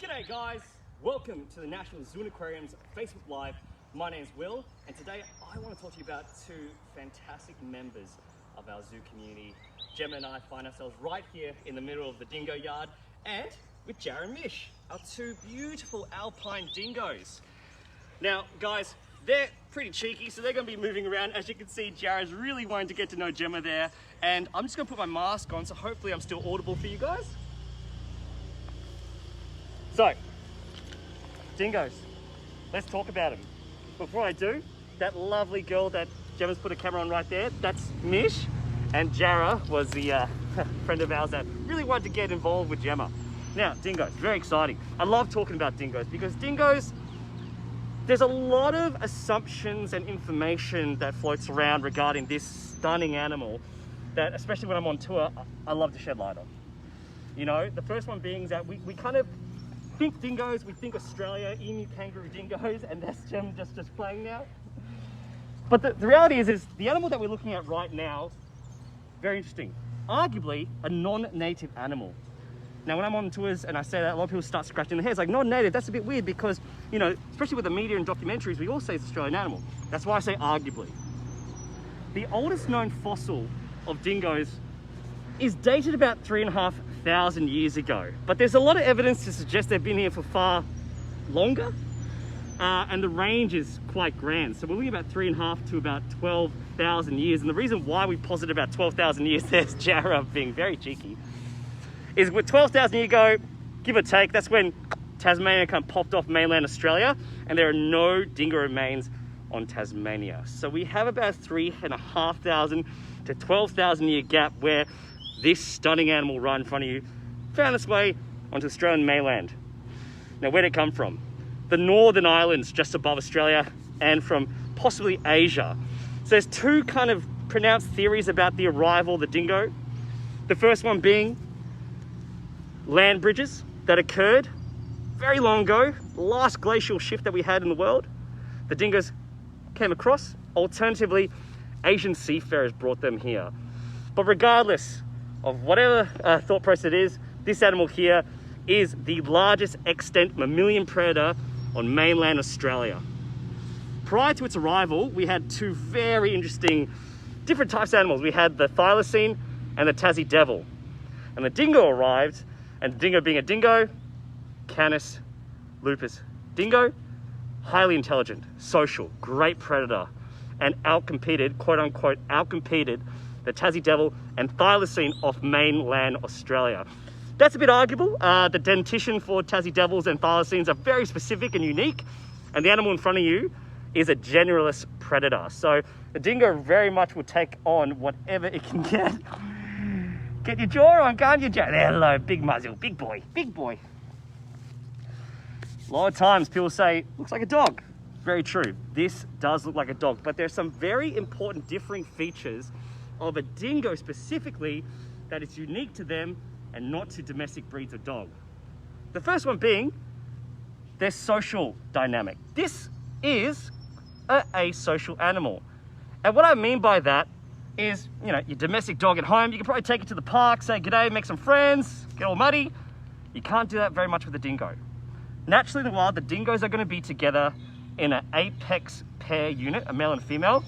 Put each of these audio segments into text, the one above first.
G'day guys, welcome to the National Zoo and Aquarium's Facebook Live. My name's Will, and today I want to talk to you about two fantastic members of our zoo community. Gemma and I find ourselves right here in the middle of the dingo yard, and with Jara and Mish, our two beautiful Alpine Dingoes. Now guys, they're pretty cheeky, so they're going to be moving around. As you can see, Jara's really wanting to get to know Gemma there, and I'm just going to put my mask on, so hopefully I'm still audible for you guys. So, dingoes, let's talk about them. Before I do, that lovely girl that Gemma's put a camera on right there, that's Mish, and Jara was the friend of ours that really wanted to get involved with Gemma. Now, dingoes, very exciting. I love talking about dingoes because dingoes, there's a lot of assumptions and information that floats around regarding this stunning animal that, especially when I'm on tour, I love to shed light on. You know, the first one being that we kind of think dingoes, we think Australia, emu, kangaroo, dingoes, and that's Gem just playing now. But the reality is the animal that we're looking at right now, very interesting. Arguably a non-native animal. Now when I'm on tours and I say that, a lot of people start scratching their heads like, non-native, that's a bit weird because, you know, especially with the media and documentaries, we all say it's an Australian animal. That's why I say arguably. The oldest known fossil of dingoes is dated about 3,500 years ago, but there's a lot of evidence to suggest they've been here for far longer, and the range is quite grand. So we're looking at about 3,500 to about 12,000 years, and the reason why we posit about 12,000 years, there's Jara being very cheeky, is with 12,000 years ago, give or take, that's when Tasmania kind of popped off mainland Australia, and there are no dingo remains on Tasmania. So we have about 3,500 to 12,000 year gap where this stunning animal right in front of you found its way onto Australian mainland. Now, where'd it come from? The Northern Islands just above Australia and from possibly Asia. So there's two kind of pronounced theories about the arrival of the dingo. The first one being land bridges that occurred very long ago, the last glacial shift that we had in the world. The dingoes came across. Alternatively, Asian seafarers brought them here. But regardless of whatever thought process it is, this animal here is the largest extant mammalian predator on mainland Australia. Prior to its arrival, we had two very interesting different types of animals. We had the thylacine and the Tassie devil. And the dingo arrived, and the dingo being a dingo, Canis lupus dingo, highly intelligent, social, great predator, and outcompeted, quote unquote, outcompeted the Tassie devil and thylacine off mainland Australia. That's a bit arguable. The dentition for Tassie devils and thylacines are very specific and unique, and the animal in front of you is a generalist predator. So the dingo very much will take on whatever it can get. Get your jaw on, can't you, Jack? Hello, big muzzle, big boy, big boy. A lot of times people say, looks like a dog. Very true, this does look like a dog, but there's some very important differing features of a dingo specifically that is unique to them and not to domestic breeds of dog. The first one being their social dynamic. This is a asocial animal. And what I mean by that is, you know, your domestic dog at home, you can probably take it to the park, say g'day, make some friends, get all muddy. You can't do that very much with a dingo. Naturally in the wild, the dingoes are going to be together in an apex pair unit, a male and female,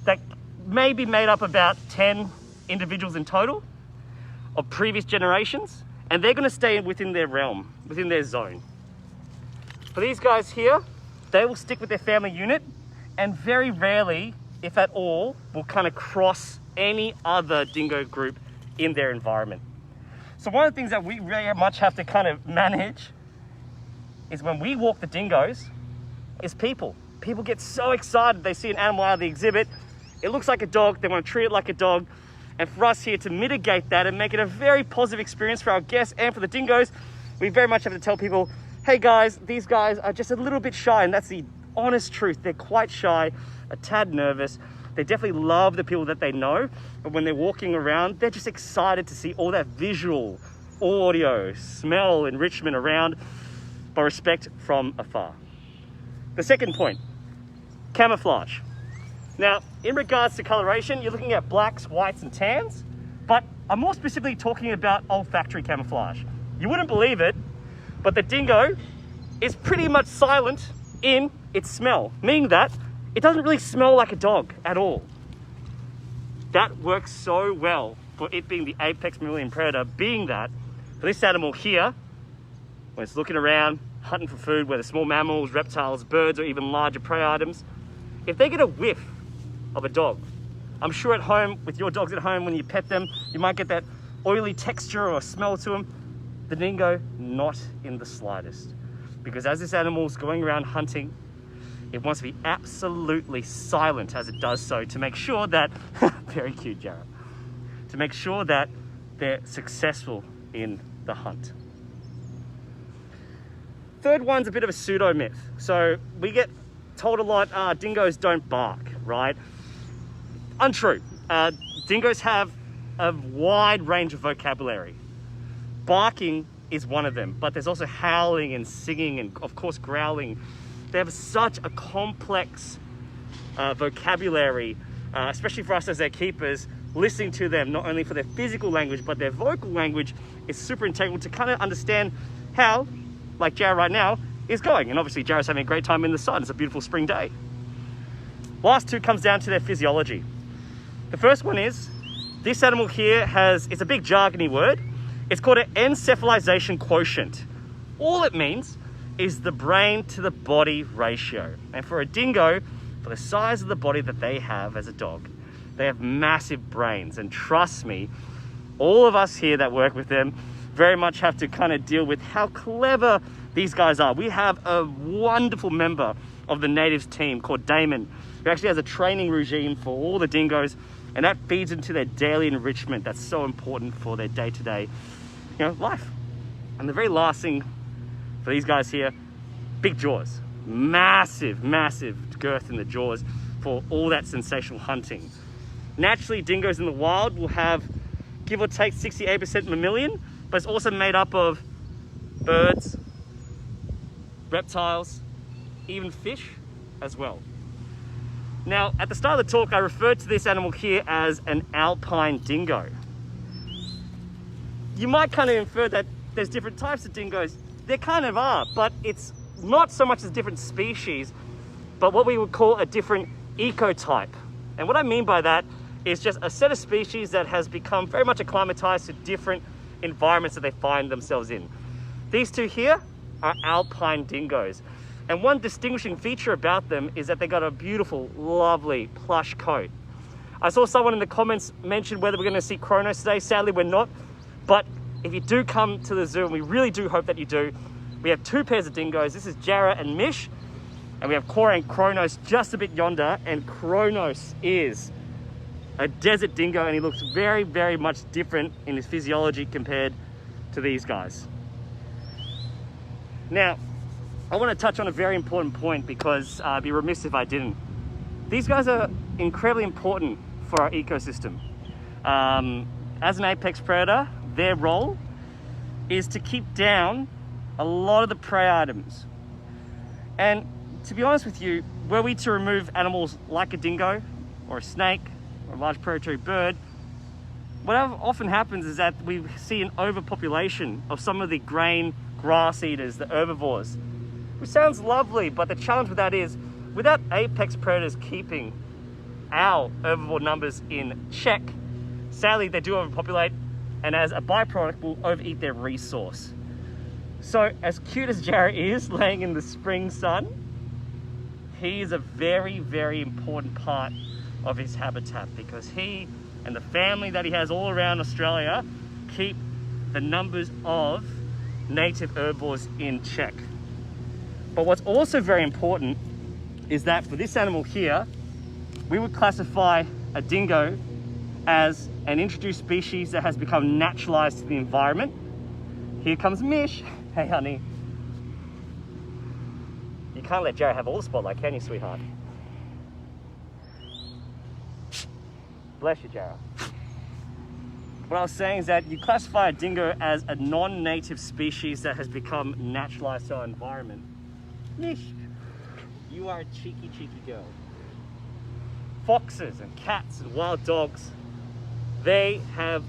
that may be made up about 10 individuals in total of previous generations, and they're going to stay within their realm, within their zone. For these guys here, they will stick with their family unit, and very rarely, if at all, will kind of cross any other dingo group in their environment. So one of the things that we very much have to kind of manage is when we walk the dingoes, is people. People get so excited, they see an animal out of the exhibit, it looks like a dog, they want to treat it like a dog, and for us here to mitigate that and make it a very positive experience for our guests and for the dingoes, we very much have to tell people, hey guys, these guys are just a little bit shy, and that's the honest truth. They're quite shy, a tad nervous. They definitely love the people that they know, but when they're walking around, they're just excited to see all that visual, audio, smell enrichment around, but respect from afar. The second point, camouflage. Now, in regards to coloration, you're looking at blacks, whites, and tans, but I'm more specifically talking about olfactory camouflage. You wouldn't believe it, But the dingo is pretty much silent in its smell, meaning that it doesn't really smell like a dog at all. That works so well for it being the apex mammalian predator, being that for this animal here, when it's looking around, hunting for food, whether small mammals, reptiles, birds, or even larger prey items, if they get a whiff of a dog, I'm sure at home, with your dogs at home, when you pet them, you might get that oily texture or smell to them. The dingo, not in the slightest. Because as this animal's going around hunting, it wants to be absolutely silent as it does so to make sure that, very cute, Jarrah, to make sure that they're successful in the hunt. Third one's a bit of a pseudo myth. So we get told a lot, dingoes don't bark, right? Untrue. Dingoes have a wide range of vocabulary. Barking is one of them, but there's also howling and singing and of course growling. They have such a complex vocabulary, especially for us as their keepers. Listening to them, not only for their physical language, but their vocal language is super integral to kind of understand how, like Jarrah right now, is going. And obviously Jarrah's having a great time in the sun. It's a beautiful spring day. Last two comes down to their physiology. The first one is, this animal here it's a big jargony word. It's called an encephalization quotient. All it means is the brain to the body ratio. And for a dingo, for the size of the body that they have as a dog, they have massive brains. And trust me, all of us here that work with them very much have to kind of deal with how clever these guys are. We have a wonderful member of the natives team called Damon, who actually has a training regime for all the dingoes, and that feeds into their daily enrichment that's so important for their day-to-day, life. And the very last thing for these guys here, big jaws. Massive, massive girth in the jaws for all that sensational hunting. Naturally, dingoes in the wild will have, give or take, 68% mammalian, but it's also made up of birds, reptiles, even fish as well. Now, at the start of the talk, I referred to this animal here as an Alpine Dingo. You might kind of infer that there's different types of dingoes. There kind of are, but it's not so much as different species, but what we would call a different ecotype. And what I mean by that is just a set of species that has become very much acclimatized to different environments that they find themselves in. These two here are Alpine Dingoes. And one distinguishing feature about them is that they got a beautiful, lovely, plush coat. I saw someone in the comments mention whether we're going to see Kronos today. Sadly, we're not. But if you do come to the zoo, and we really do hope that you do, we have two pairs of dingoes. This is Jarrah and Mish. And we have Cora and Kronos just a bit yonder. And Kronos is a desert dingo, and he looks very, very much different in his physiology compared to these guys. Now, I want to touch on a very important point because I'd be remiss if I didn't. These guys are incredibly important for our ecosystem. As an apex predator, their role is to keep down a lot of the prey items. And to be honest with you, were we to remove animals like a dingo or a snake or a large predatory bird, what often happens is that we see an overpopulation of some of the grain grass eaters, the herbivores, which sounds lovely, but the challenge with that is, without apex predators keeping our herbivore numbers in check, sadly they do overpopulate, and as a byproduct will overeat their resource. So as cute as Jarrah is laying in the spring sun, he is a very, very important part of his habitat, because he and the family that he has all around Australia keep the numbers of native herbivores in check. But what's also very important is that for this animal here, we would classify a dingo as an introduced species that has become naturalized to the environment. Here comes Mish. Hey, honey. You can't let Jarrah have all the spotlight, can you, sweetheart? Bless you, Jarrah. What I was saying is that you classify a dingo as a non-native species that has become naturalized to our environment. Mish, you are a cheeky, cheeky girl. Foxes and cats and wild dogs, they have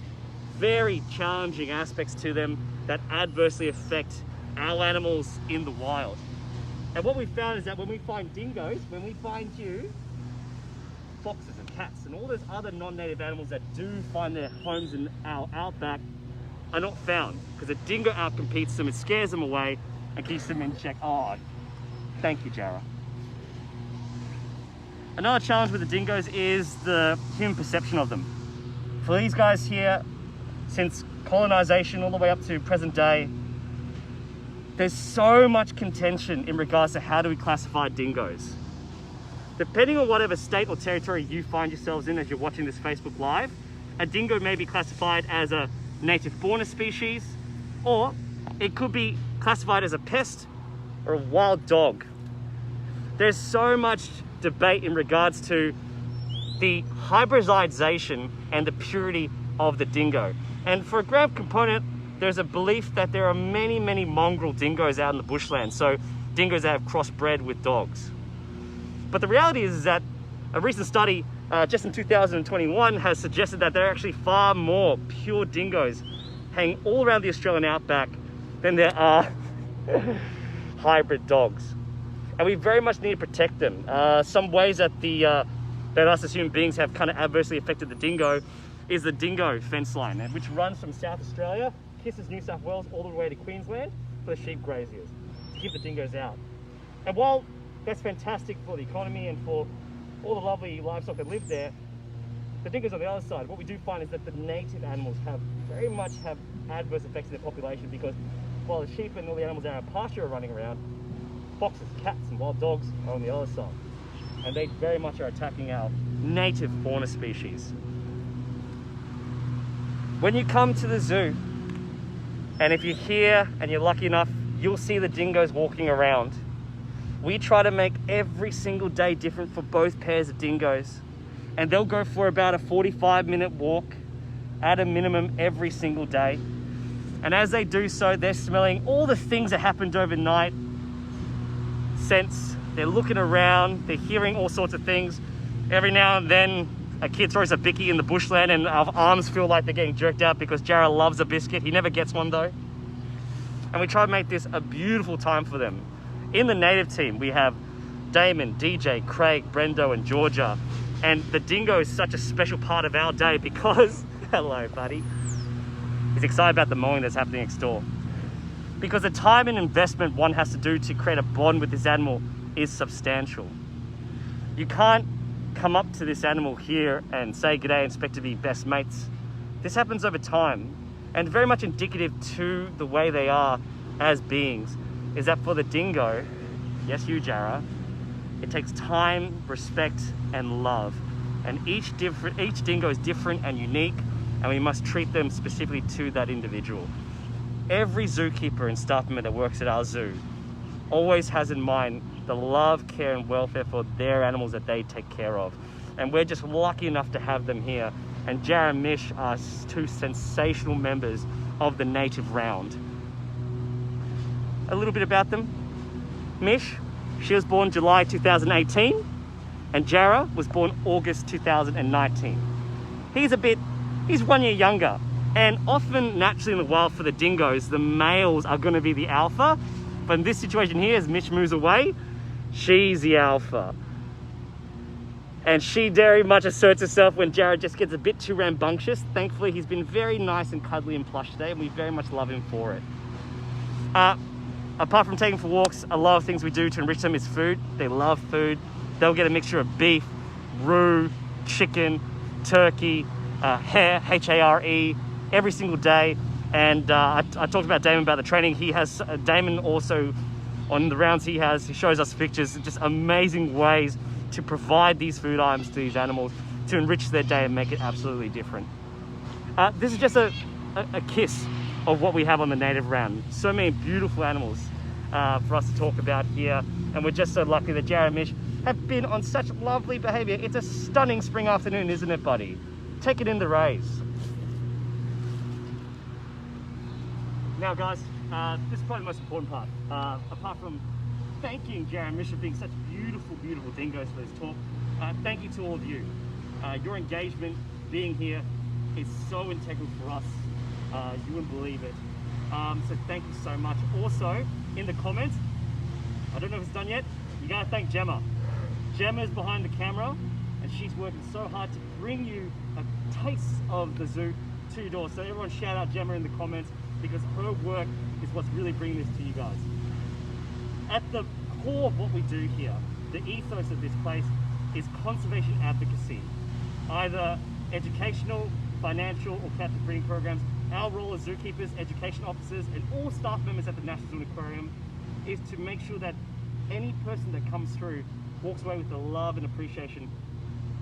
very challenging aspects to them that adversely affect our animals in the wild. And what we found is that when we find dingoes, when we find you, foxes and cats and all those other non-native animals that do find their homes in our outback are not found, because a dingo outcompetes them, it scares them away and keeps them in check. Oh, thank you, Jara. Another challenge with the dingoes is the human perception of them. For these guys here, since colonization all the way up to present day, there's so much contention in regards to how do we classify dingoes. Depending on whatever state or territory you find yourselves in as you're watching this Facebook Live, a dingo may be classified as a native fauna species, or it could be classified as a pest or a wild dog. There's so much debate in regards to the hybridization and the purity of the dingo. And for a ground component, there's a belief that there are many, many mongrel dingoes out in the bushland, so dingoes that have crossbred with dogs. But the reality is that a recent study just in 2021 has suggested that there are actually far more pure dingoes hanging all around the Australian outback than there are hybrid dogs. And we very much need to protect them. Some ways that that us as human beings have kind of adversely affected the dingo is the dingo fence line, which runs from South Australia, kisses New South Wales all the way to Queensland for the sheep graziers, to keep the dingoes out. And while that's fantastic for the economy and for all the lovely livestock that live there, the dingoes on the other side, what we do find is that the native animals very much have adverse effects in their population, because while the sheep and all the animals out of pasture are running around, foxes, cats and wild dogs are on the other side. And they very much are attacking our native fauna species. When you come to the zoo, and if you're here and you're lucky enough, you'll see the dingoes walking around. We try to make every single day different for both pairs of dingoes. And they'll go for about a 45-minute walk at a minimum every single day. And as they do so, they're smelling all the things that happened overnight. Scents, they're looking around, they're hearing all sorts of things. Every now and then, a kid throws a bicky in the bushland and our arms feel like they're getting jerked out because Jared loves a biscuit. He never gets one though. And we try to make this a beautiful time for them. In the native team, we have Damon, DJ, Craig, Brendo, and Georgia. And the dingo is such a special part of our day because, hello buddy, he's excited about the mowing that's happening next door. Because the time and investment one has to do to create a bond with this animal is substantial. You can't come up to this animal here and say g'day and expect to be best mates. This happens over time, and very much indicative to the way they are as beings is that for the dingo, yes you Jara, it takes time, respect and love. And each dingo is different and unique, and we must treat them specifically to that individual. Every zookeeper and staff member that works at our zoo always has in mind the love, care and welfare for their animals that they take care of. And we're just lucky enough to have them here. And Jara and Mish are two sensational members of the native round. A little bit about them. Mish, she was born July 2018, and Jara was born August 2019. He's 1 year younger, and often naturally in the wild for the dingoes, the males are going to be the alpha. But in this situation here, as Mish moves away, she's the alpha. And she very much asserts herself when Jared just gets a bit too rambunctious. Thankfully, he's been very nice and cuddly and plush today, and we very much love him for it. Apart from taking for walks, a lot of things we do to enrich them is food. They love food. They'll get a mixture of beef, roux, chicken, turkey, hare, H-A-R-E, every single day. And I talked about Damon about the training. Damon also, on the rounds he shows us pictures, just amazing ways to provide these food items to these animals to enrich their day and make it absolutely different. This is just a kiss of what we have on the native round. So many beautiful animals for us to talk about here. And we're just so lucky that Jared and Mish have been on such lovely behavior. It's a stunning spring afternoon, isn't it, buddy? Take it in the rays. Now guys, this is probably the most important part. Apart from thanking Jared and Mish for being such beautiful, beautiful dingoes for this talk, thank you to all of you. Your engagement, being here, is so integral for us. You wouldn't believe it. So thank you so much. Also, in the comments, I don't know if it's done yet, you gotta thank Gemma. Gemma is behind the camera, and she's working so hard to bring you a taste of the zoo to your door. So everyone shout out Gemma in the comments, because her work is what's really bringing this to you guys. At the core of what we do here, the ethos of this place is conservation advocacy. Either educational, financial, or captive breeding programs. Our role as zookeepers, education officers, and all staff members at the National Zoo and Aquarium is to make sure that any person that comes through walks away with the love and appreciation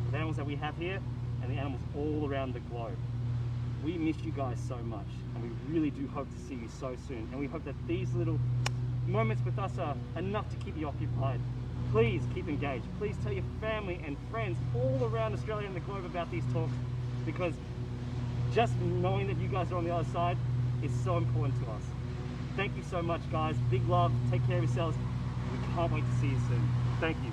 of the animals that we have here and the animals all around the globe. We miss you guys so much, and we really do hope to see you so soon. And we hope that these little moments with us are enough to keep you occupied. Please keep engaged. Please tell your family and friends all around Australia and the globe about these talks, because just knowing that you guys are on the other side is so important to us. Thank you so much, guys. Big love. Take care of yourselves. We can't wait to see you soon. Thank you.